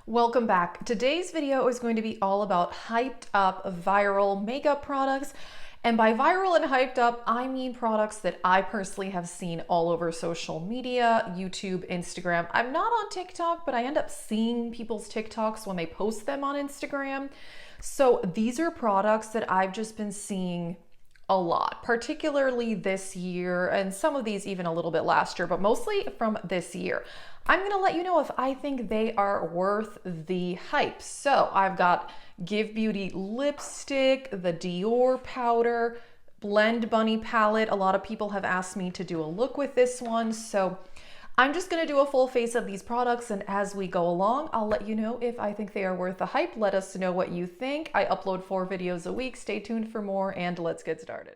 Welcome back. Today's video is going to be all about hyped up viral makeup products. And by viral and hyped up, I mean products that I personally have seen all over social media, YouTube, Instagram. I'm not on TikTok, but I end up seeing people's TikToks when they post them on Instagram. So these are products that I've just been seeing a lot, particularly this year, and some of these even a little bit last year, but mostly from this year. I'm gonna let you know if I think they are worth the hype. So I've got Give Beauty lipstick, the Dior powder, Blend Bunny palette. A lot of people have asked me to do a look with this one, so I'm just gonna do a full face of these products, and as we go along, I'll let you know if I think they are worth the hype. Let us know what you think. I upload 4 videos a week. Stay tuned for more, and let's get started.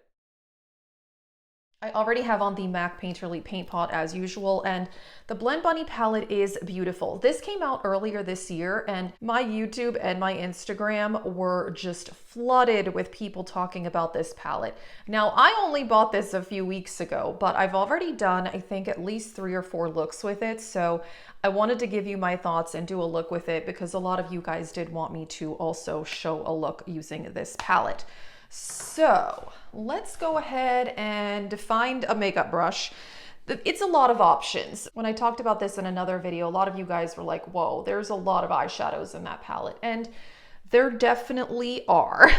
I already have on the MAC Painterly Paint Pot as usual, and the Blend Bunny palette is beautiful. This came out earlier this year, and my YouTube and my Instagram were just flooded with people talking about this palette. Now, I only bought this a few weeks ago, but I've already done, I think, at least 3 or 4 looks with it, so I wanted to give you my thoughts and do a look with it because a lot of you guys did want me to also show a look using this palette. So let's go ahead and find a makeup brush. It's a lot of options. When I talked about this in another video, a lot of you guys were like, whoa, there's a lot of eyeshadows in that palette. And there definitely are.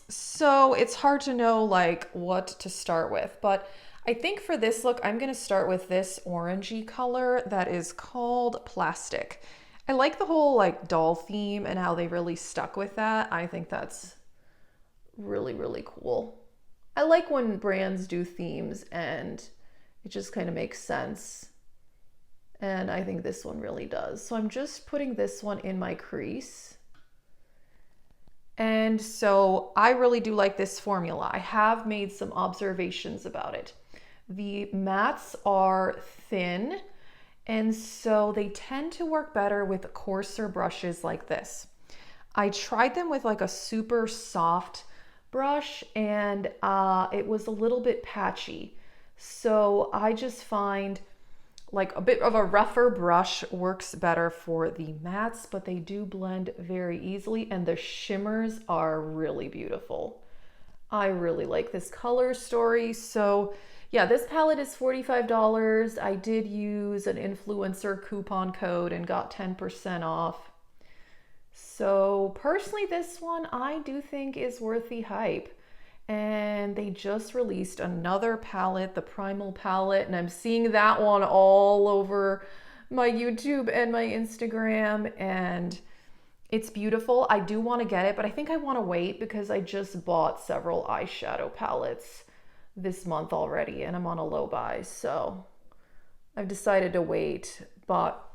So it's hard to know like what to start with. But I think for this look, I'm gonna start with this orangey color that is called Plastic. I like the whole like doll theme and how they really stuck with that. I think that's really cool. I like when brands do themes and it just kind of makes sense. And I think this one really does. So I'm just putting this one in my crease. And so I really do like this formula. I have made some observations about it. The mattes are thin, and so they tend to work better with coarser brushes like this. I tried them with like a super soft brush and it was a little bit patchy. So I just find like a bit of a rougher brush works better for the mattes, but they do blend very easily and the shimmers are really beautiful. I really like this color story. So yeah, this palette is $45. I did use an influencer coupon code and got 10% off. So personally, this one I do think is worth the hype. And they just released another palette, the Primal palette, and I'm seeing that one all over my YouTube and my Instagram, and it's beautiful. I do want to get it, but I think I want to wait because I just bought several eyeshadow palettes this month already, and I'm on a low buy, so I've decided to wait. But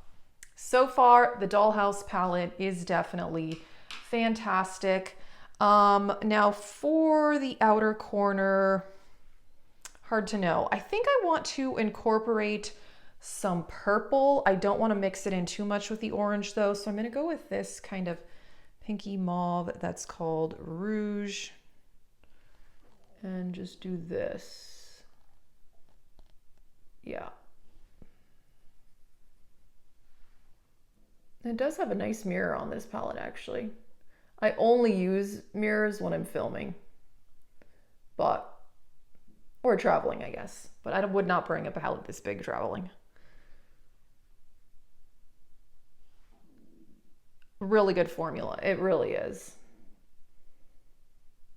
so far, the Dollhouse palette is definitely fantastic. Now for the outer corner, hard to know. I think I want to incorporate some purple. I don't want to mix it in too much with the orange though, so I'm going to go with this kind of pinky mauve that's called Rouge. And just do this. Yeah. It does have a nice mirror on this palette, actually. I only use mirrors when I'm filming, or traveling, I guess. But I would not bring a palette this big traveling. Really good formula, it really is.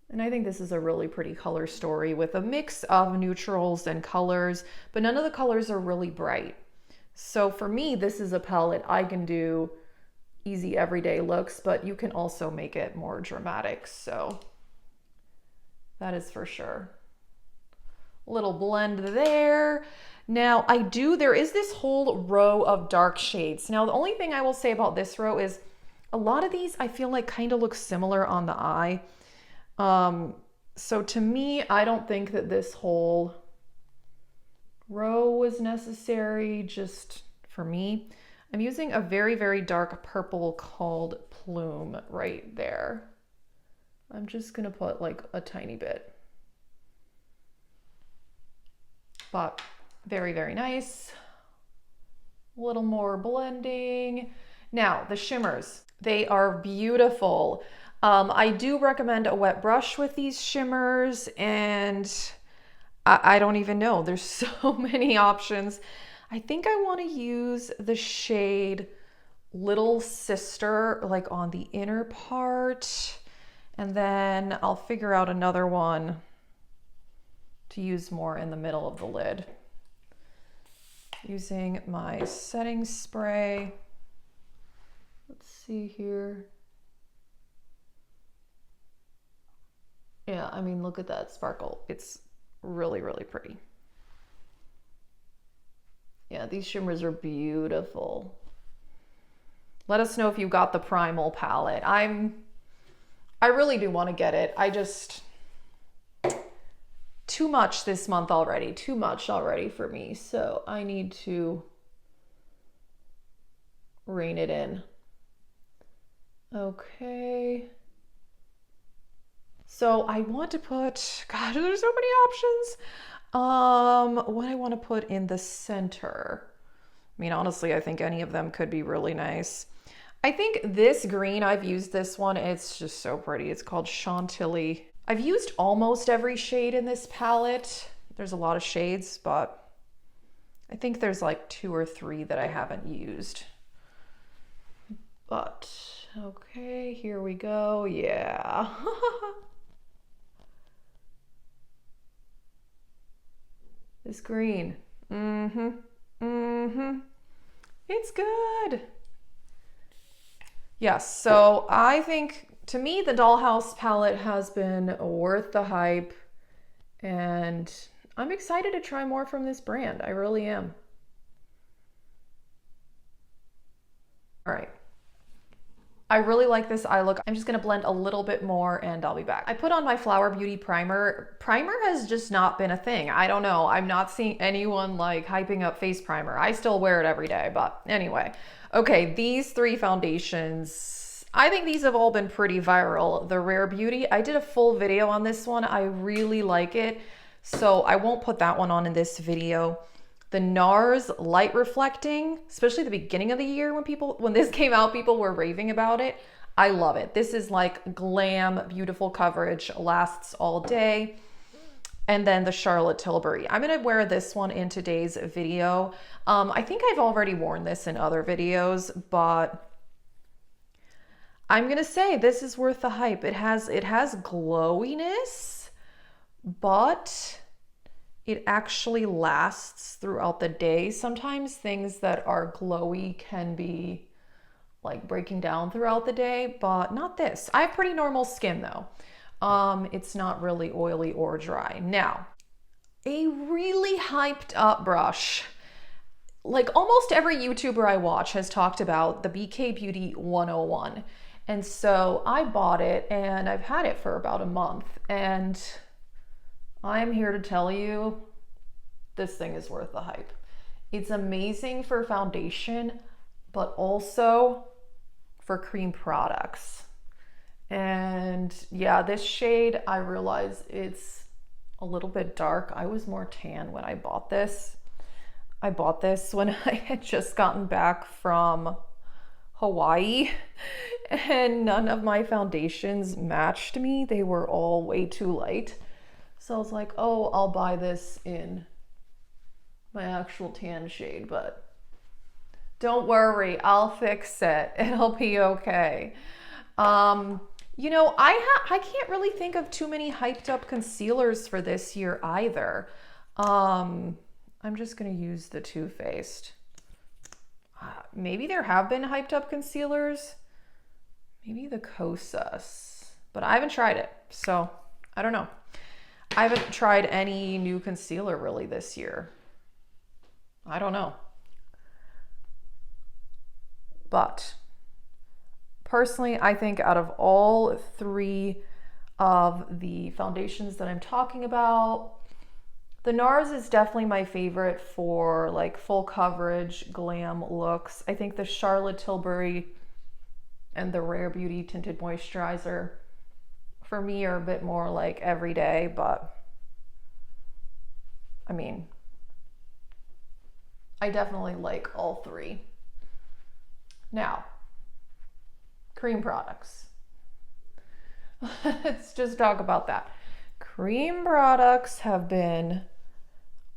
And I think this is a really pretty color story with a mix of neutrals and colors, but none of the colors are really bright. So for me, this is a palette I can do easy everyday looks, but you can also make it more dramatic. So that is for sure. Little blend there. Now there is this whole row of dark shades. Now the only thing I will say about this row is a lot of these I feel like kind of look similar on the eye. So to me, I don't think that this whole row was necessary just for me. I'm using a very dark purple called Plume right there. I'm just gonna put like a tiny bit. But very nice. A little more blending. Now, the shimmers, they are beautiful. I do recommend a wet brush with these shimmers, and I don't even know. There's so many options. I think I want to use the shade Little Sister, like on the inner part, and then I'll figure out another one to use more in the middle of the lid. Using my setting spray. Let's see here. Yeah, I mean, look at that sparkle. It's really, really pretty. Yeah, these shimmers are beautiful. Let us know if you got the Primal palette. I really do want to get it. Too much this month already. Too much already for me. So I need to rein it in. Okay. So I want to put, gosh, there's so many options. What I want to put in the center. I mean, honestly, I think any of them could be really nice. I think this green, I've used this one. It's just so pretty. It's called Chantilly. I've used almost every shade in this palette. There's a lot of shades, but I think there's like 2 or 3 that I haven't used. But, okay, here we go. Yeah. This green. It's good. Yes, so I think, to me, the Dollhouse palette has been worth the hype, and I'm excited to try more from this brand. I really am. All right. I really like this eye look. I'm just gonna blend a little bit more and I'll be back. I put on my Flower Beauty primer. Primer has just not been a thing. I don't know. I'm not seeing anyone like hyping up face primer. I still wear it every day, but anyway. Okay, these 3 foundations, I think these have all been pretty viral. The Rare Beauty, I did a full video on this one. I really like it, so I won't put that one on in this video. The NARS Light Reflecting, especially the beginning of the year when this came out, people were raving about it. I love it. This is like glam, beautiful coverage, lasts all day. And then the Charlotte Tilbury. I'm gonna wear this one in today's video. I think I've already worn this in other videos, but I'm gonna say this is worth the hype. It has glowiness, but it actually lasts throughout the day. Sometimes things that are glowy can be like breaking down throughout the day, but not this. I have pretty normal skin though. It's not really oily or dry. Now, a really hyped up brush. Like almost every YouTuber I watch has talked about the BK Beauty 101. And so I bought it and I've had it for about a month, and I'm here to tell you this thing is worth the hype. It's amazing for foundation, but also for cream products. And yeah, this shade, I realize it's a little bit dark. I was more tan when I bought this. I bought this when I had just gotten back from Hawaii and none of my foundations matched me. They were all way too light. So I was like, oh, I'll buy this in my actual tan shade, but don't worry, I'll fix it. It'll be okay. You know, I can't really think of too many hyped up concealers for this year either. I'm just gonna use the Too Faced. Maybe there have been hyped up concealers. Maybe the Kosas, but I haven't tried it, so I don't know. I haven't tried any new concealer really this year. I don't know. But personally, I think out of all 3 of the foundations that I'm talking about, the NARS is definitely my favorite for like full coverage, glam looks. I think the Charlotte Tilbury and the Rare Beauty Tinted Moisturizer for me are a bit more like everyday, but I mean, I definitely like all 3. Now, cream products. Let's just talk about that. Cream products have been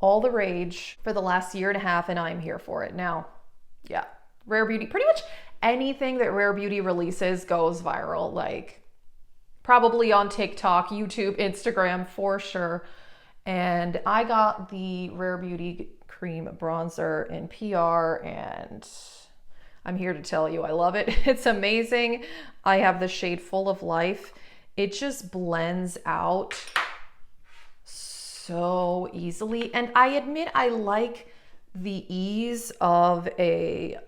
all the rage for the last year and a half, and I'm here for it. Now, yeah, Rare Beauty, pretty much anything that Rare Beauty releases goes viral, like probably on TikTok, YouTube, Instagram for sure. And I got the Rare Beauty cream bronzer in PR, and I'm here to tell you I love it. It's amazing. I have the shade Full of Life. It just blends out so easily. And I admit I like the ease of a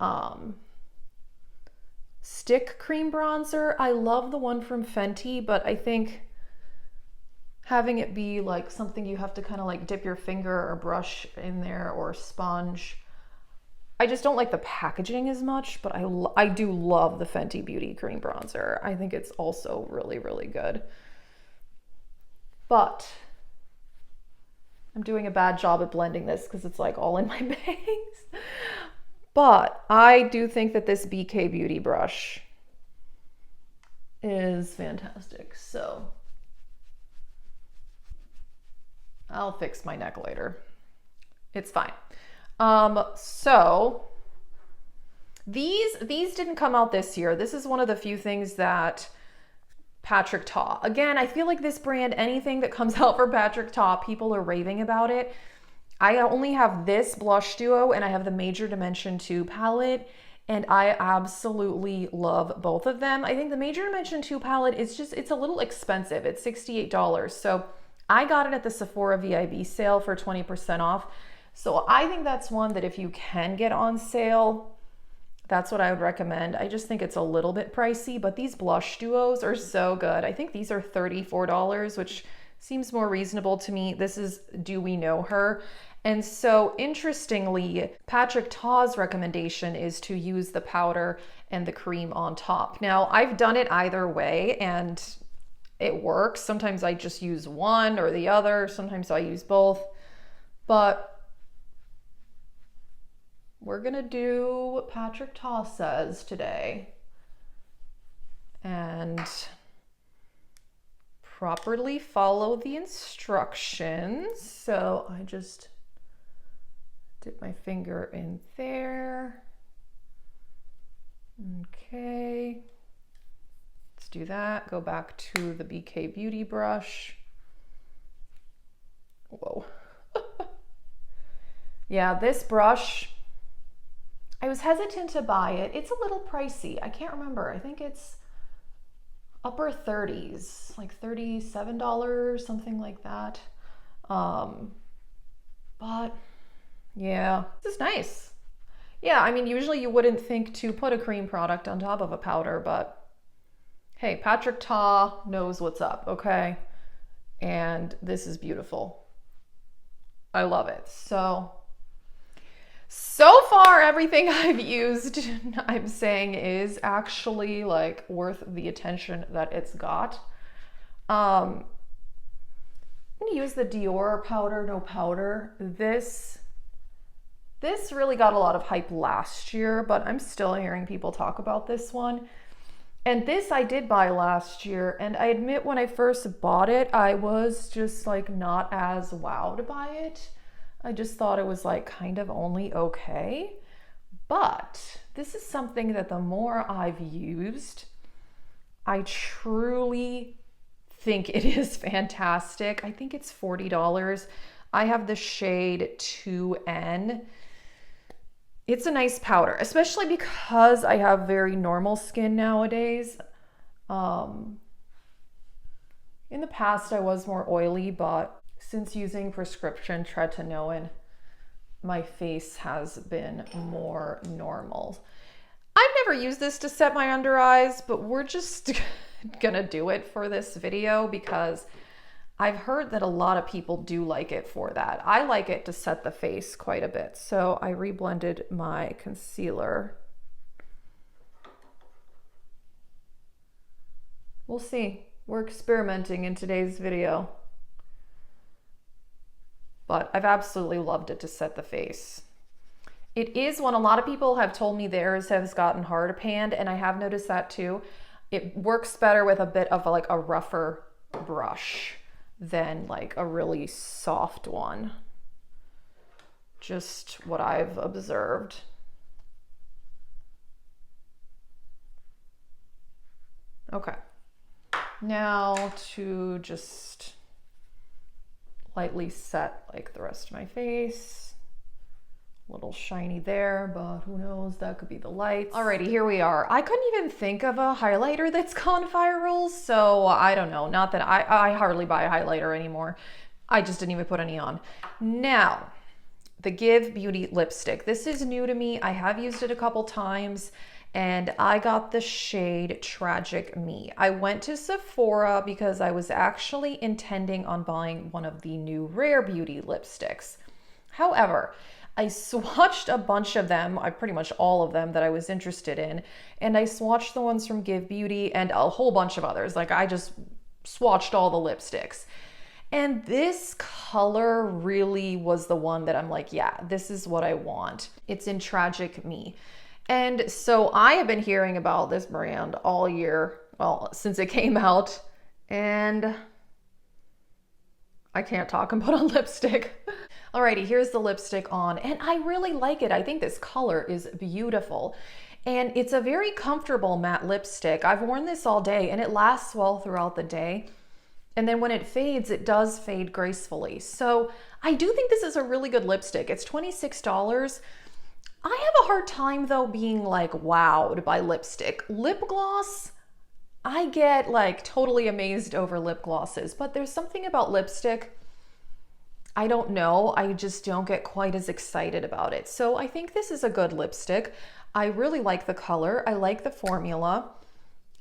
stick cream bronzer. I love the one from Fenty, but I think having it be like something you have to kind of like dip your finger or brush in there or sponge, I just don't like the packaging as much, but I do love the Fenty Beauty cream bronzer. I think it's also really, really good. But I'm doing a bad job at blending this because it's like all in my bangs. But I do think that this BK Beauty brush is fantastic. So I'll fix my neck later. It's fine. So these didn't come out this year. This is one of the few things that Patrick Ta. Again, I feel like this brand, anything that comes out for Patrick Ta, people are raving about it. I only have this blush duo and I have the Major Dimension 2 palette, and I absolutely love both of them. I think the Major Dimension 2 palette is it's a little expensive. It's $68. So I got it at the Sephora VIB sale for 20% off. So I think that's one that if you can get on sale, that's what I would recommend. I just think it's a little bit pricey, but these blush duos are so good. I think these are $34, which seems more reasonable to me. This is Do We Know Her? And so interestingly, Patrick Ta's recommendation is to use the powder and the cream on top. Now, I've done it either way and it works. Sometimes I just use one or the other. Sometimes I use both, but we're gonna do what Patrick Ta says today and properly follow the instructions. So I just dip my finger in there. Okay, let's do that. Go back to the BK Beauty brush. Whoa. Yeah, this brush, I was hesitant to buy it. It's a little pricey. I can't remember. I think it's upper 30s, like $37, something like that. But yeah, this is nice. Yeah, I mean, usually you wouldn't think to put a cream product on top of a powder, but hey, Patrick Ta knows what's up, okay? And this is beautiful. I love it. So far, everything I've used, I'm saying, is actually like worth the attention that it's got. I'm gonna use the Dior Powder No Powder. This really got a lot of hype last year, but I'm still hearing people talk about this one. And this I did buy last year, and I admit when I first bought it, I was just like not as wowed by it. I just thought it was like kind of only okay. But this is something that the more I've used, I truly think it is fantastic. I think it's $40. I have the shade 2N. It's a nice powder, especially because I have very normal skin nowadays. In the past, I was more oily, but since using prescription tretinoin, my face has been more normal. I've never used this to set my under eyes, but we're just gonna do it for this video because I've heard that a lot of people do like it for that. I like it to set the face quite a bit. So I reblended my concealer. We'll see. We're experimenting in today's video. But I've absolutely loved it to set the face. It is one a lot of people have told me theirs has gotten hard panned, and I have noticed that too. It works better with a bit of like a rougher brush than like a really soft one. Just what I've observed. Okay. Now to just lightly set like the rest of my face. A little shiny there, but who knows, that could be the lights. Alrighty, here we are. I couldn't even think of a highlighter that's gone viral, so I don't know. Not that I hardly buy a highlighter anymore. I just didn't even put any on. Now, the Give Beauty lipstick. This is new to me. I have used it a couple times, and I got the shade Tragic Me. I went to Sephora because I was actually intending on buying one of the new Rare Beauty lipsticks. However, I swatched a bunch of them, pretty much all of them that I was interested in, and I swatched the ones from Give Beauty and a whole bunch of others. Like I just swatched all the lipsticks. And this color really was the one that I'm like, yeah, this is what I want. It's in Tragic Me. And so I have been hearing about this brand all year, well, since it came out, and I can't talk and put on lipstick. Alrighty, here's the lipstick on, and I really like it. I think this color is beautiful, and it's a very comfortable matte lipstick. I've worn this all day, and it lasts well throughout the day. And then when it fades, it does fade gracefully. So I do think this is a really good lipstick. It's $26. I have a hard time though being like wowed by lipstick. Lip gloss, I get like totally amazed over lip glosses, but there's something about lipstick, I don't know, I just don't get quite as excited about it. So I think this is a good lipstick. I really like the color. I like the formula.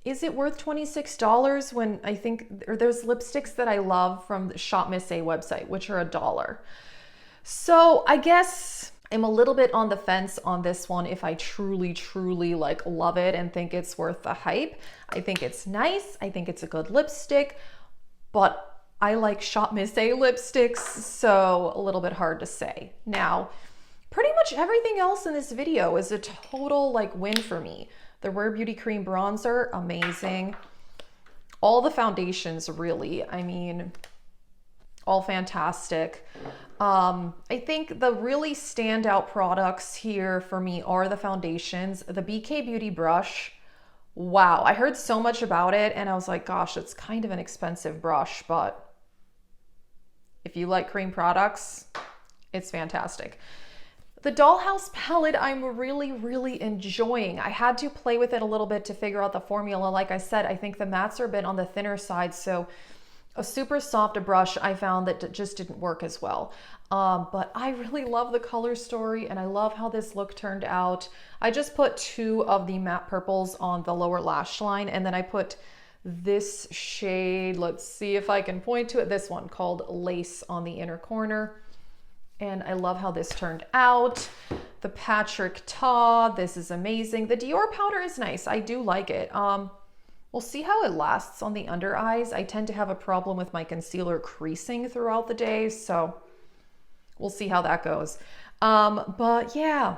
Is it worth $26 when I think there's lipsticks that I love from the Shop Miss A website, which are $1? So I guess I'm a little bit on the fence on this one if I truly like love it and think it's worth the hype. I think it's nice. I think it's a good lipstick, but I like Shop Miss A lipsticks, so a little bit hard to say. Now, pretty much everything else in this video is a total like win for me. The Rare Beauty Cream Bronzer, amazing. All the foundations, really, I mean, all fantastic. I think the really standout products here for me are the foundations. The BK Beauty brush, wow, I heard so much about it and I was like, gosh, it's kind of an expensive brush, but if you like cream products, it's fantastic. The Dollhouse palette, I'm really enjoying. I had to play with it a little bit to figure out the formula. Like I said, I think the mattes are a bit on the thinner side, so a super soft brush I found that just didn't work as well. But I really love the color story and I love how this look turned out. I just put 2 of the matte purples on the lower lash line, and then I put this shade, let's see if I can point to it, this one called Lace on the inner corner. And I love how this turned out. The Patrick Ta, this is amazing. The Dior powder is nice. I do like it. We'll see how it lasts on the under eyes. I tend to have a problem with my concealer creasing throughout the day, so we'll see how that goes. But yeah.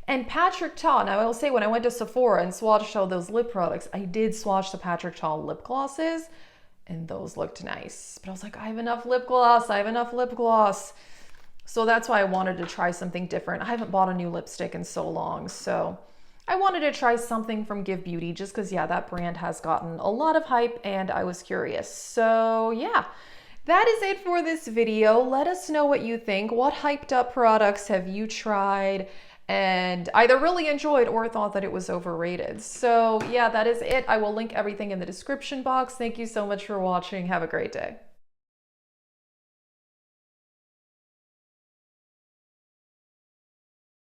And Patrick Ta, now I will say when I went to Sephora and swatched all those lip products, I did swatch the Patrick Ta lip glosses and those looked nice. But I was like, I have enough lip gloss. I have enough lip gloss. So that's why I wanted to try something different. I haven't bought a new lipstick in so long. So I wanted to try something from Give Beauty just because, yeah, that brand has gotten a lot of hype and I was curious. So yeah, that is it for this video. Let us know what you think. What hyped up products have you tried and either really enjoyed or thought that it was overrated? So yeah, that is it. I will link everything in the description box. Thank you so much for watching. Have a great day.